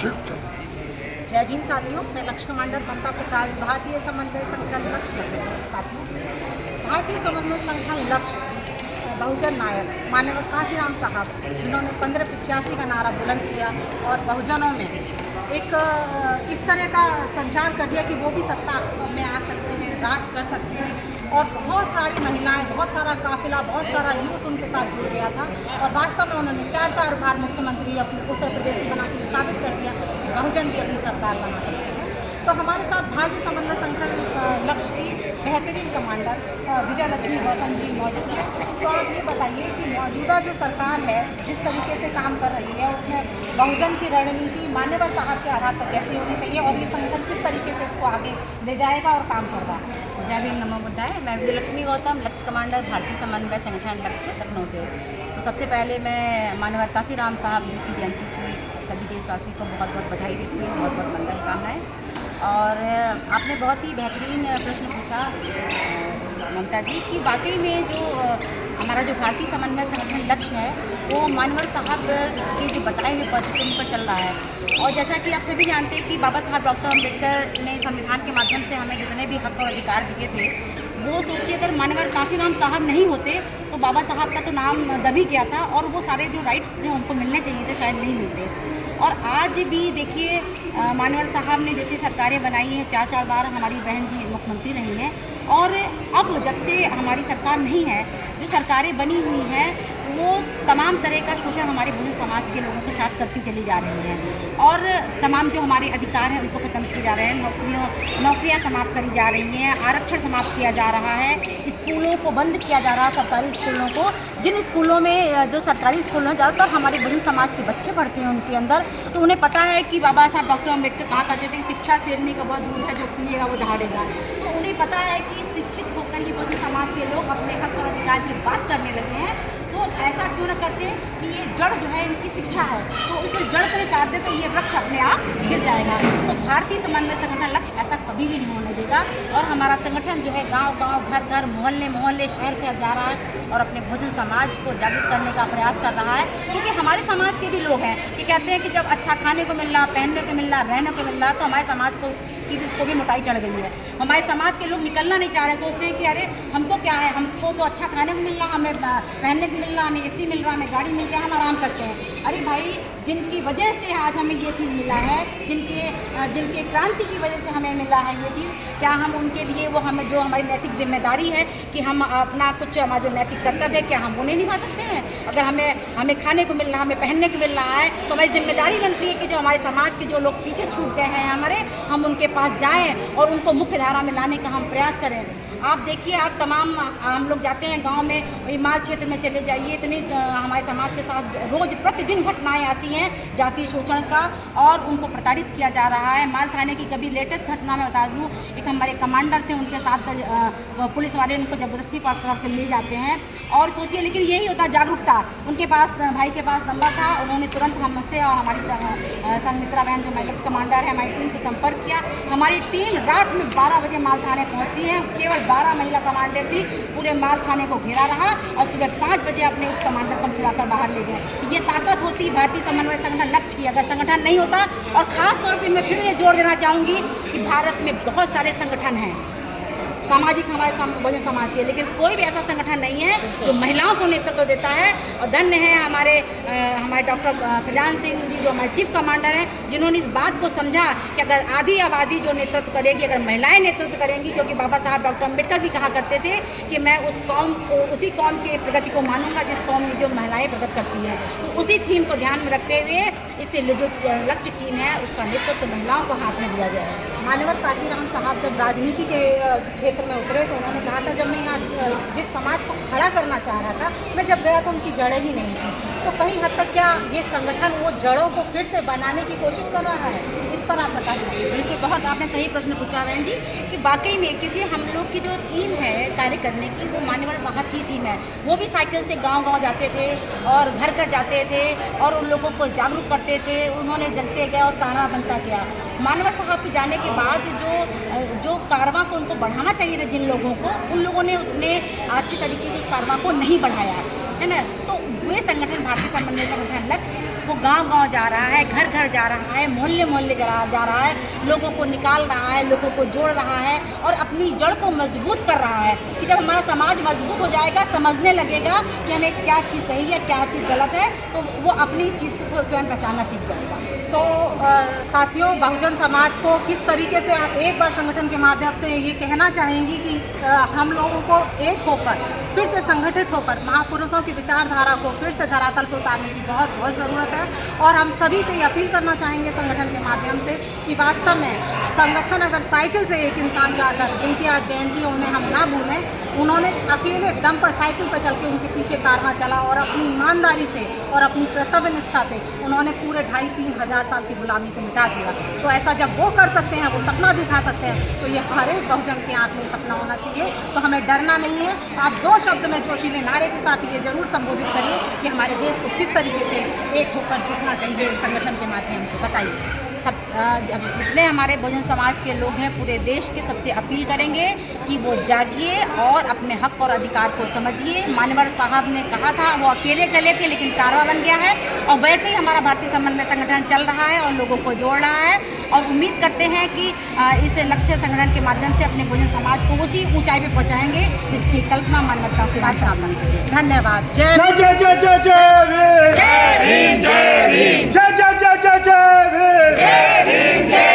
जय भीम साथियों, मैं लक्ष्य कमांडर ममता प्रकाश, भारतीय समन्वय संगठन लक्ष्य लखनऊ से। साथियों, भारतीय समन्वय संगठन लक्ष्य बहुजन नायक माननीय काशीराम साहब, जिन्होंने 1585 का नारा बुलंद किया और बहुजनों में एक इस तरह का संचार कर दिया कि वो भी सत्ता में आ सकते हैं, राज कर सकते हैं। और बहुत सारी महिलाएं, बहुत सारा काफिला, बहुत सारा यूथ उनके साथ जुड़ गया था। और वास्तव में उन्होंने 4 बार मुख्यमंत्री अपने उत्तर प्रदेश में बना के साबित कर दिया कि बहुजन भी अपनी सरकार बना सकते हैं। तो हमारे साथ भारतीय समन्वय संगठन लक्ष्य की बेहतरीन कमांडर विजय लक्ष्मी गौतम जी मौजूद हैं। तो आप ये बताइए कि मौजूदा जो सरकार है, जिस तरीके से काम कर रही है, उसमें बहुजन की रणनीति मान्यवर साहब के आधार पर कैसी होनी चाहिए और ये संगठन किस तरीके से इसको आगे ले जाएगा और काम कर रहा है। जय भीम, नमो बुद्धाय। मैं विजय लक्ष्मी गौतम, लक्ष्य कमांडर, भारतीय समन्वय संगठन लक्ष्य लखनऊ से। तो सबसे पहले मैं माननीय काशीराम साहब जी की जयंती की सभी देशवासियों को बहुत बहुत बधाई देती हूँ, बहुत बहुत मंगल कामनाएँ। और आपने बहुत ही बेहतरीन प्रश्न पूछा ममता जी कि वाकई में जो हमारा जो भारतीय समन्वय संगठन लक्ष्य है वो मानवर साहब के जो बताए हुए पद्धति पर चल रहा है। और जैसा कि आप सभी जानते हैं कि बाबा साहब डॉक्टर अम्बेडकर ने संविधान के माध्यम से हमें जितने भी हक और अधिकार दिए थे, वो सोचिए अगर मानवर काशीराम साहब नहीं होते तो बाबा साहब का तो नाम दब ही गया था और वो सारे जो राइट्स जो हमको मिलने चाहिए थे शायद नहीं मिलते। और आज भी देखिए मानवर साहब ने जैसी सरकारें बनाई हैं, 4 बार हमारी बहन जी मुख्यमंत्री रही हैं। और अब जब से हमारी सरकार नहीं है, जो सरकारें बनी हुई हैं वो तमाम तरह का शोषण हमारे बहुजन समाज के लोगों के साथ करती चली जा रही हैं। और तमाम जो हमारे अधिकार हैं उनको ख़त्म किए जा रहे हैं, नौकरियां समाप्त करी जा रही हैं, आरक्षण समाप्त किया जा रहा है, स्कूलों को बंद किया जा रहा है, सरकारी स्कूलों को। जिन स्कूलों में जो सरकारी स्कूल हैं ज़्यादातर हमारे बहुजन समाज के बच्चे पढ़ते हैं उनके अंदर, तो उन्हें पता है कि बाबा साहब डॉक्टर अम्बेडकर कहा करते थे कि शिक्षा शेरनी का वह दूध है जो पिएगा वो दहाड़ेगा। तो उन्हें पता है कि शिक्षित होकर ही बहुजन समाज के लोग अपने हक और अधिकार की बात करने लगे हैं। तो ऐसा क्यों न करते हैं कि ये जड़ जो है इनकी शिक्षा है, तो इस जड़ को काट दे तो ये वृक्ष अपने आप गिर जाएगा। तो भारतीय समन्वय संगठन लक्ष्य ऐसा कभी भी नहीं होने देगा। और हमारा संगठन जो है गांव-गांव, घर-घर, मोहल्ले-मोहल्ले, शहर से जा रहा है और अपने बहुजन समाज को जागरूक करने का प्रयास कर रहा है। क्योंकि हमारे समाज के भी लोग हैं कि कहते हैं कि जब अच्छा खाने को मिल रहा, पहनने को मिल रहा, रहने को मिल रहा, तो हमारे समाज को भी मोटाई चढ़ गई है। हमारे समाज के लोग निकलना नहीं चाह रहे, सोचते हैं कि अरे हमको क्या है, हमको तो अच्छा खाने को मिल रहा, हमें पहनने को मिल रहा, हमें एसी मिल रहा, हमें गाड़ी मिल रहा, हम आराम करते हैं। अरे भाई, जिनकी वजह से आज हमें ये चीज़ मिला है, जिनके क्रांति की वजह से हमें मिला है ये चीज़, क्या हम उनके लिए वो हमें जो हमारी नैतिक जिम्मेदारी है कि हम अपना कुछ हमारा जो नैतिक कर्तव्य है क्या हम वो नहीं निभा सकते हैं? अगर हमें खाने को मिल रहा, हमें पहनने को मिल रहा है, तो हमारी जिम्मेदारी बनती है कि जो हमारे समाज के जो लोग पीछे छूट गए हैं हम उनके पास जाएं और उनको मुख्य धारा में लाने का हम प्रयास करें। आप देखिए, आप तमाम हम लोग जाते हैं गांव में, वही माल क्षेत्र में चले जाइए, इतनी हमारे समाज के साथ रोज़ प्रतिदिन घटनाएं आती हैं जातीय शोषण का और उनको प्रताड़ित किया जा रहा है। माल थाने की कभी लेटेस्ट घटना में बता दूँ, एक हमारे कमांडर थे, उनके साथ पुलिस वाले उनको ज़बरदस्ती पकड़ कर ले जाते हैं। और सोचिए, लेकिन यही होता जागरूकता। उनके पास भाई के पास नंबर था, उन्होंने तुरंत हमसे और हमारी संमित्रा बहन जो महिला कमांडर है हमारी टीम से संपर्क किया। हमारी टीम रात में 12 बजे माल थाने पहुँचती है। केवल 12 महिला कमांडर थी, पूरे माल थाने को घेरा रहा और सुबह 5 बजे अपने उस कमांडर को छुड़ाकर बाहर ले गए। ये ताकत होती भारतीय समन्वय संगठन लक्ष्य की। अगर संगठन नहीं होता, और ख़ास तौर से मैं फिर ये जोर देना चाहूँगी कि भारत में बहुत सारे संगठन हैं सामाजिक हमारे बहुजन समाज के, लेकिन कोई भी ऐसा संगठन नहीं है जो महिलाओं को नेतृत्व देता है। और धन्य है हमारे डॉक्टर खजान सिंह जी जो हमारे चीफ कमांडर हैं, जिन्होंने इस बात को समझा कि अगर आधी आबादी जो नेतृत्व करेगी, अगर महिलाएं नेतृत्व करेंगी, क्योंकि बाबा साहब डॉक्टर अम्बेडकर भी कहा करते थे कि मैं उस कौम को, उसी कौम की प्रगति को मानूंगा जिस कौम में जो महिलाएं प्रगति करती हैं। तो उसी थीम को ध्यान में रखते हुए इससे जो लक्ष्य टीम है उसका नेतृत्व महिलाओं को हाथ में दिया गया है। माननीय काशीराम साहब जब राजनीति के क्षेत्र में उतरे तो उन्होंने कहा था, जब मैं यहाँ जिस समाज को खड़ा करना चाह रहा था, मैं जब गया तो उनकी जड़ें ही नहीं थी। तो कहीं हद तक क्या ये संगठन वो जड़ों को फिर से बनाने की कोशिश कर रहा है? इस पर आप बताइए। बिल्कुल, बहुत आपने सही प्रश्न पूछा बहन जी कि वाकई में, क्योंकि हम लोग की जो थीम है कार्य करने की वो मान्यवर साहब की थीम है। वो भी साइकिल से गांव-गांव जाते थे और घर जाते थे और उन लोगों को जागरूक करते थे। उन्होंने जनते गया और कारवां बनता गया। मानवर साहब के जाने के बाद जो कारवां को उनको बढ़ाना चाहिए था जिन लोगों को, उन लोगों ने उतने अच्छे तरीके से उस कारवां को नहीं बढ़ाया। है ना। तो वे संगठन भारतीय समन्वय संगठन लक्ष्य वो गांव-गांव जा रहा है, घर-घर जा रहा है, मोहल्ले-मोहल्ले जा रहा है, लोगों को निकाल रहा है, लोगों को जोड़ रहा है और अपनी जड़ को मजबूत कर रहा है कि जब हमारा समाज मजबूत हो जाएगा, समझने लगेगा कि हमें क्या चीज़ सही है, क्या चीज़ गलत है, तो वो अपनी चीज़ को स्वयं पहचानना सीख जाएगा। तो साथियों, बहुजन समाज को किस तरीके से आप एक बार संगठन के माध्यम से ये कहना चाहेंगी कि हम लोगों को एक होकर फिर से संगठित होकर महापुरुषों की विचारधारा को फिर से धरातल पर उतारने की बहुत बहुत ज़रूरत है। और हम सभी से ये अपील करना चाहेंगे संगठन के माध्यम से कि वास्तव में संगठन अगर साइकिल से एक इंसान जाकर, जिनकी आज जयंती है उन्हें हम ना भूलें, उन्होंने अकेले दम पर साइकिल पर चल के उनके पीछे कारवां चला और अपनी ईमानदारी से और अपनी कर्तव्य निष्ठा से उन्होंने पूरे 2,500-3 हज़ार साल की गुलामी को मिटा दिया। तो ऐसा जब वो कर सकते हैं, वो सपना दिखा सकते हैं, तो ये हर एक बहुजन के आँख में सपना होना चाहिए। तो हमें डरना नहीं है। आप 2 शब्द में जोशीले नारे के साथ ये जरूर संबोधित करिए कि हमारे देश को किस तरीके से एक होकर जुटना चाहिए संगठन के माध्यम से, बताइए। सब जितने हमारे बहुजन समाज के लोग हैं पूरे देश के, सबसे अपील करेंगे कि वो जागिए और अपने हक और अधिकार को समझिए। मानवर साहब ने कहा था, वो अकेले चले थे लेकिन कारवां बन गया है, और वैसे ही हमारा भारतीय समन्वय संगठन चल रहा है और लोगों को जोड़ रहा है। और उम्मीद करते हैं कि इस लक्ष्य संगठन के माध्यम से अपने बहुजन समाज को उसी ऊंचाई पे पहुंचाएंगे जिसकी कल्पना मानव काशीराम साहब ने की है। धन्यवाद। जय जय जय जय जय जय भीम, जय भीम, जय भीम, जय जय जय जय जय भीम।